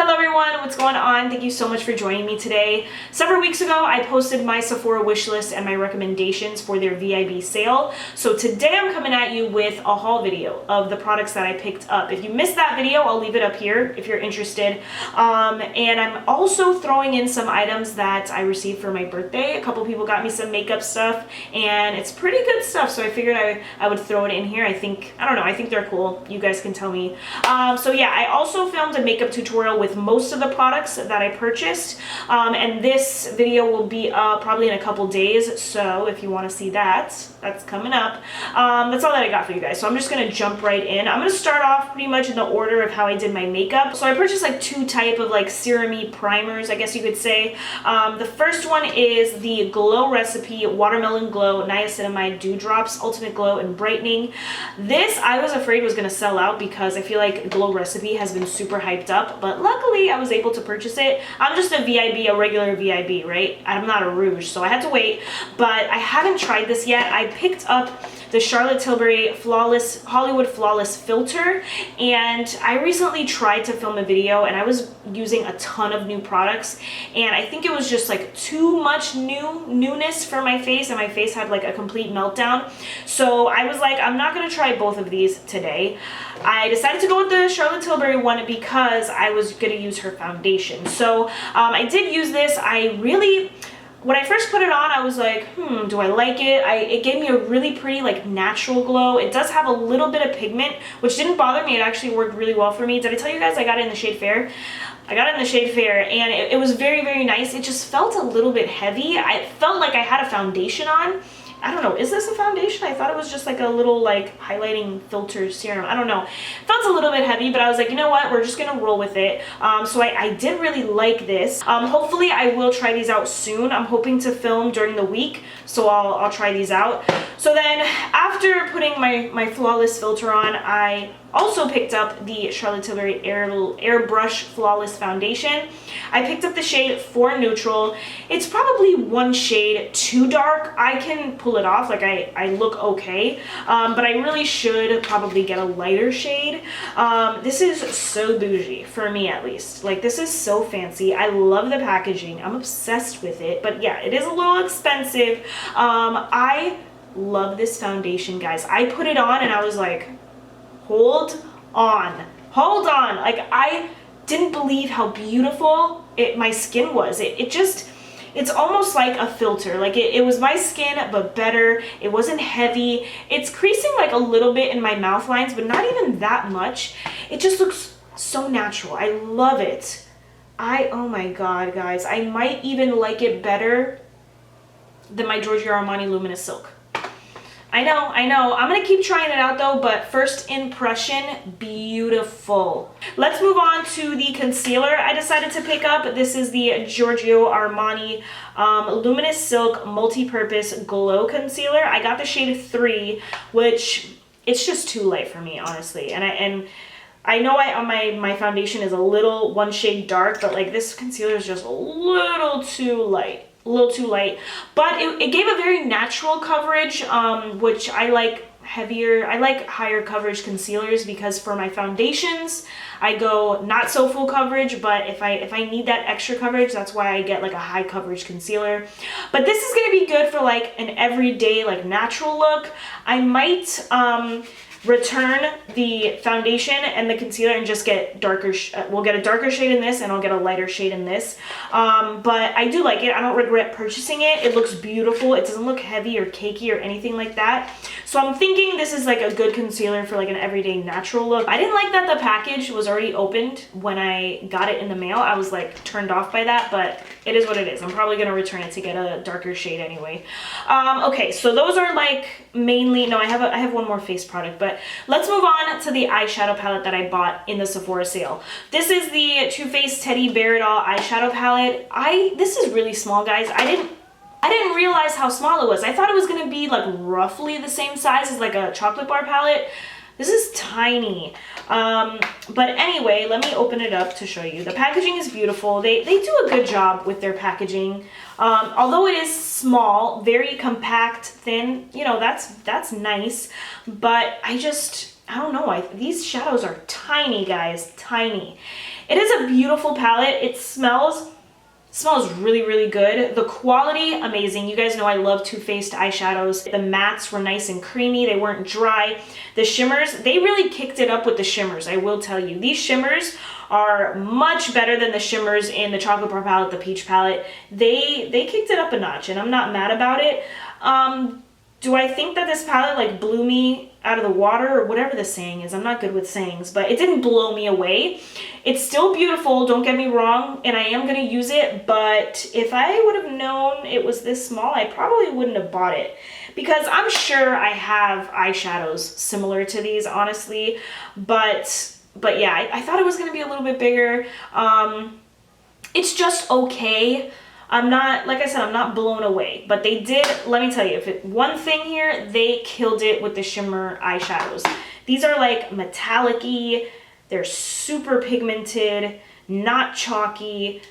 Hello everyone, what's going on? Thank you so much for joining me today. Several weeks ago, I posted my Sephora wish list and my recommendations for their VIB sale. So today I'm coming at you with a haul video of the products that I picked up. If you missed that video, I'll leave it up here if you're interested. And I'm also throwing in some items that I received for my birthday. A couple people got me some makeup stuff and it's pretty good stuff. So I figured I would throw it in here. I don't know, I think they're cool. You guys can tell me. So yeah, I also filmed a makeup tutorial with most of the products that I purchased, and this video will be up probably in a couple days, so if you want to see that, that's coming up. That's all that I got for you guys, so I'm just going to jump right in. I'm going to start off pretty much in the order of how I did my makeup. So I purchased like two type of like serum-y primers, I guess you could say. The first one is the Glow Recipe Watermelon Glow Niacinamide Dew Drops Ultimate Glow and Brightening. This I was afraid was going to sell out because I feel like Glow Recipe has been super hyped up, but luckily I was able to purchase it. I'm just a VIB, a regular VIB, right? I'm not a Rouge, so I had to wait, but I haven't tried this yet. I picked up the Charlotte Tilbury Hollywood Flawless Filter, and I recently tried to film a video and I was using a ton of new products, and I think it was just like too much newness for my face, and my face had like a complete meltdown. So I was like, I'm not gonna try both of these today. I decided to go with the Charlotte Tilbury one because I was gonna use her foundation. So I did use this. When I first put it on, I was like, do I like it? It gave me a really pretty, like, natural glow. It does have a little bit of pigment, which didn't bother me. It actually worked really well for me. Did I tell you guys I got it in the shade Fair? I got it in the shade Fair, and it was very, very nice. It just felt a little bit heavy. I felt like I had a foundation on. I don't know, is this a foundation? I thought it was just like a little like highlighting filter serum. I don't know. It felt a little bit heavy, but I was like, you know what? We're just gonna roll with it. So I did really like this. Hopefully I will try these out soon. I'm hoping to film during the week, so I'll try these out. So then after putting my Flawless filter on, I also picked up the Charlotte Tilbury Airbrush Flawless Foundation. I picked up the shade 4 Neutral. It's probably one shade too dark. I can pull it off, like I look okay, but I really should probably get a lighter shade. This is so bougie, for me at least. Like, this is so fancy. I love the packaging. I'm obsessed with it, but yeah, it is a little expensive. I love this foundation, guys. I put it on and I was like, hold on. Like, I didn't believe how beautiful my skin was. It's almost like a filter. Like, it was my skin, but better. It wasn't heavy. It's creasing like a little bit in my mouth lines, but not even that much. It just looks so natural. I love it. Oh my god, guys. I might even like it better than my Giorgio Armani Luminous Silk. I know. I'm gonna keep trying it out though, but first impression, beautiful. Let's move on to the concealer I decided to pick up. This is the Giorgio Armani Luminous Silk Multi-Purpose Glow Concealer. I got the shade 3, which it's just too light for me, honestly. And I know my foundation is a little one shade dark, but like this concealer is just a little too light. But it gave a very natural coverage, which I like higher coverage concealers, because for my foundations I go not so full coverage, but if I need that extra coverage, that's why I get like a high coverage concealer. But this is gonna be good for like an everyday like natural look. I might return the foundation and the concealer and just get darker. We'll get a darker shade in this and I'll get a lighter shade in this. But I do like it. I don't regret purchasing it. It looks beautiful. It doesn't look heavy or cakey or anything like that. So I'm thinking this is like a good concealer for like an everyday natural look. I didn't like that the package was already opened when I got it in the mail. I was like turned off by that, but it is what it is. I'm probably gonna return it to get a darker shade anyway. Okay, so those are like mainly, no, I have one more face product, but let's move on to the eyeshadow palette that I bought in the Sephora sale. This is the Too Faced Teddy Bear Doll eyeshadow palette. This is really small, guys. I didn't realize how small it was. I thought it was gonna be like roughly the same size as like a chocolate bar palette. This is tiny. But anyway, let me open it up to show you. The packaging is beautiful. They do a good job with their packaging. Although it is small, very compact, thin, you know, that's nice. But I don't know, these shadows are tiny, guys, tiny. It is a beautiful palette. It smells really, really good. The quality, amazing. You guys know I love Too Faced eyeshadows. The mattes were nice and creamy. They weren't dry. The shimmers, they really kicked it up with the shimmers, I will tell you. These shimmers are much better than the shimmers in the Chocolate Bar palette, the Peach palette. They kicked it up a notch, and I'm not mad about it. Do I think that this palette like blew me out of the water, or whatever the saying is? I'm not good with sayings, but it didn't blow me away. It's still beautiful, don't get me wrong, and I am gonna use it, but if I would have known it was this small, I probably wouldn't have bought it, because I'm sure I have eyeshadows similar to these, honestly, but yeah, I thought it was gonna be a little bit bigger. It's just okay. I'm not, like I said, I'm not blown away, but they did, let me tell you, one thing here, they killed it with the shimmer eyeshadows. These are like metallic-y, they're super pigmented, not chalky,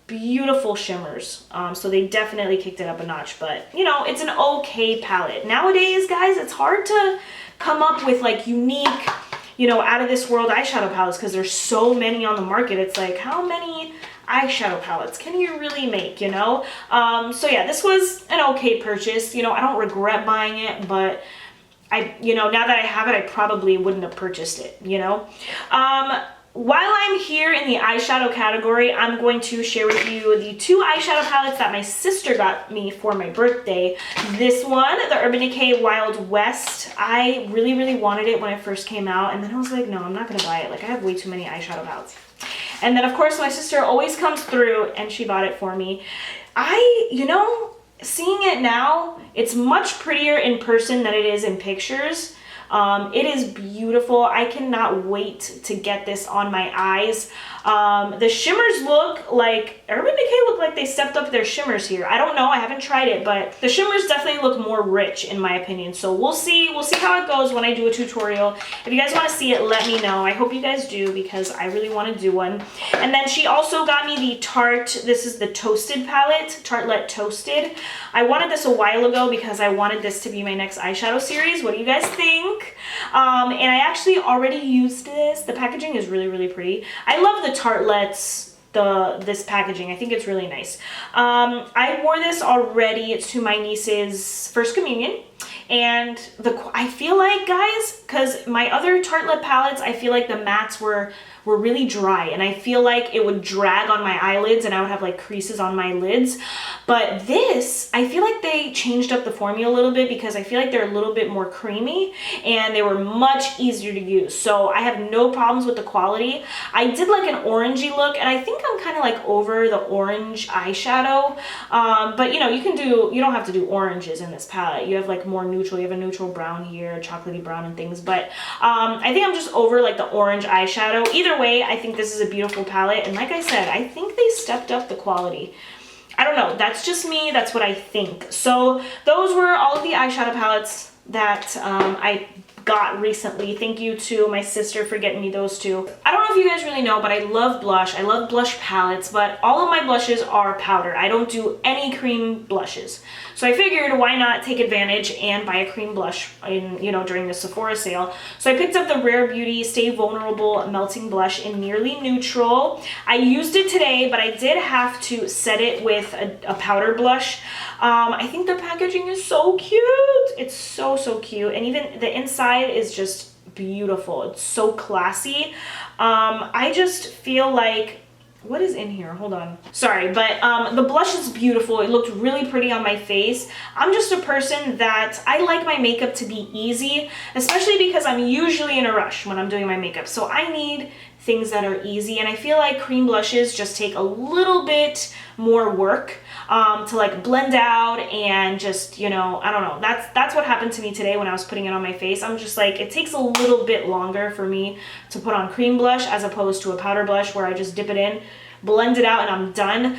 beautiful shimmers. So they definitely kicked it up a notch, but you know, it's an okay palette. Nowadays, guys, it's hard to come up with like unique, you know, out of this world eyeshadow palettes, because there's so many on the market. It's like, how many eyeshadow palettes can you really make, you know? So yeah, this was an okay purchase. You know, I don't regret buying it, but you know, now that I have it, I probably wouldn't have purchased it, you know? While I'm here in the eyeshadow category, I'm going to share with you the 2 eyeshadow palettes that my sister got me for my birthday. This one, the Urban Decay Wild West. I really, really wanted it when it first came out, and then I was like, no, I'm not gonna buy it. Like, I have way too many eyeshadow palettes. And then, of course, my sister always comes through, and she bought it for me. You know, seeing it now, it's much prettier in person than it is in pictures. It is beautiful. I cannot wait to get this on my eyes. The shimmers look like, Urban Decay look like they stepped up their shimmers here. I don't know, I haven't tried it, but the shimmers definitely look more rich in my opinion. So we'll see how it goes when I do a tutorial. If you guys want to see it, let me know. I hope you guys do, because I really want to do one. And then she also got me the Tarte, this is the Toasted palette, Tartelette Toasted. I wanted this a while ago because I wanted this to be my next eyeshadow series. What do you guys think? And I actually already used this. The packaging is really, really pretty. I love the Tartelette's, this packaging. I think it's really nice. I wore this already to my niece's first communion, and I feel like, guys, because my other Tartelette palettes, I feel like the mattes were really dry, and I feel like it would drag on my eyelids and I would have like creases on my lids. But this, I feel like they changed up the formula a little bit, because I feel like they're a little bit more creamy and they were much easier to use. So I have no problems with the quality. I did like an orangey look, and I think I'm kind of like over the orange eyeshadow. But you know, you don't have to do oranges in this palette. You have like more neutral. You have a neutral brown here, chocolatey brown and things. But I think I'm just over like the orange eyeshadow. Either way, I think this is a beautiful palette, and like I said, I think they stepped up the quality. I don't know, that's just me, that's what I think. So those were all of the eyeshadow palettes that I got recently. Thank you to my sister for getting me those 2. I don't know if you guys really know, but I love blush. I love blush palettes, but all of my blushes are powder. I don't do any cream blushes. So I figured, why not take advantage and buy a cream blush during the Sephora sale. So I picked up the Rare Beauty Stay Vulnerable Melting Blush in Nearly Neutral. I used it today, but I did have to set it with a powder blush. I think the packaging is so cute. It's so, so cute. And even the inside is just beautiful. It's so classy. I just feel like, what is in here? Hold on. Sorry, but the blush is beautiful. It looked really pretty on my face. I'm just a person that I like my makeup to be easy, especially because I'm usually in a rush when I'm doing my makeup. So I need things that are easy, and I feel like cream blushes just take a little bit more work to like blend out, and just, you know, I don't know. That's what happened to me today when I was putting it on my face. I'm just like, it takes a little bit longer for me to put on cream blush as opposed to a powder blush where I just dip it in, blend it out, and I'm done.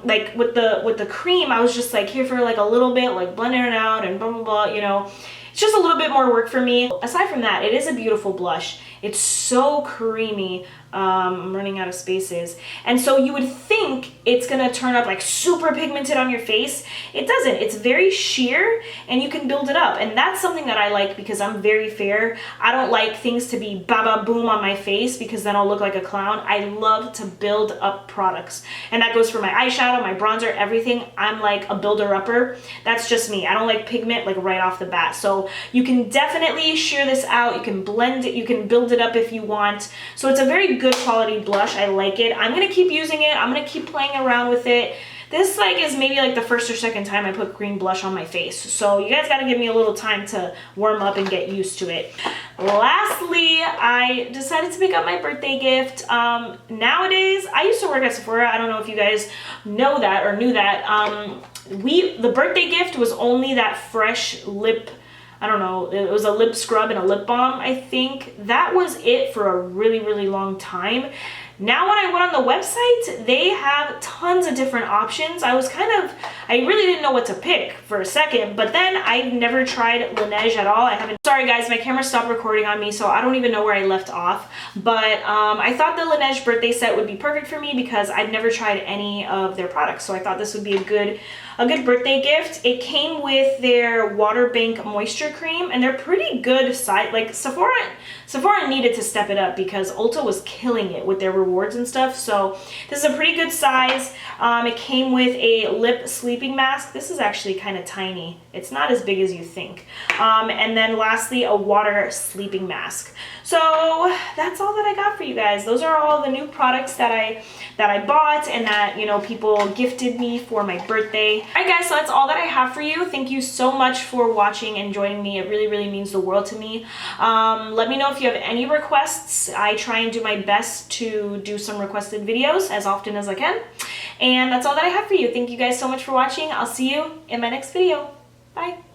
Like with the cream, I was just like here for like a little bit, like blending it out and blah blah blah, you know. It's just a little bit more work for me. Aside from that, it is a beautiful blush. It's so creamy. I'm running out of spaces. And so you would think it's gonna turn up like super pigmented on your face. It doesn't. It's very sheer and you can build it up. And that's something that I like because I'm very fair. I don't like things to be ba-ba boom on my face because then I'll look like a clown. I love to build up products. And that goes for my eyeshadow, my bronzer, everything. I'm like a builder-upper. That's just me. I don't like pigment like right off the bat. So you can definitely sheer this out. You can blend it. You can build it up if you want. So it's a very good quality blush. I like it. I'm gonna keep using it. I'm gonna keep playing around with it. This like is maybe like the first or second time I put green blush on my face. So you guys gotta give me a little time to warm up and get used to it. Lastly, I decided to pick up my birthday gift. Nowadays, I used to work at Sephora. I don't know if you guys know that or knew that. The birthday gift was only that fresh lip, I don't know, it was a lip scrub and a lip balm, I think. That was it for a really, really long time. Now when I went on the website, they have tons of different options. I really didn't know what to pick for a second, but then I've never tried Laneige at all. Sorry guys, my camera stopped recording on me, so I don't even know where I left off. But I thought the Laneige birthday set would be perfect for me because I've never tried any of their products. So I thought this would be a good birthday gift. It came with their Water Bank Moisture Cream, and they're pretty good size. Like Sephora needed to step it up because Ulta was killing it with their rewards and stuff. So this is a pretty good size. It came with a lip sleeping mask. This is actually kind of tiny. It's not as big as you think. And then lastly, a water sleeping mask. So that's all that I got for you guys. Those are all the new products that I bought and that, you know, people gifted me for my birthday. All right guys, so that's all that I have for you. Thank you so much for watching and joining me. It really, really means the world to me. Let me know if you have any requests. I try and do my best to do some requested videos as often as I can. And that's all that I have for you. Thank you guys so much for watching. I'll see you in my next video. Bye.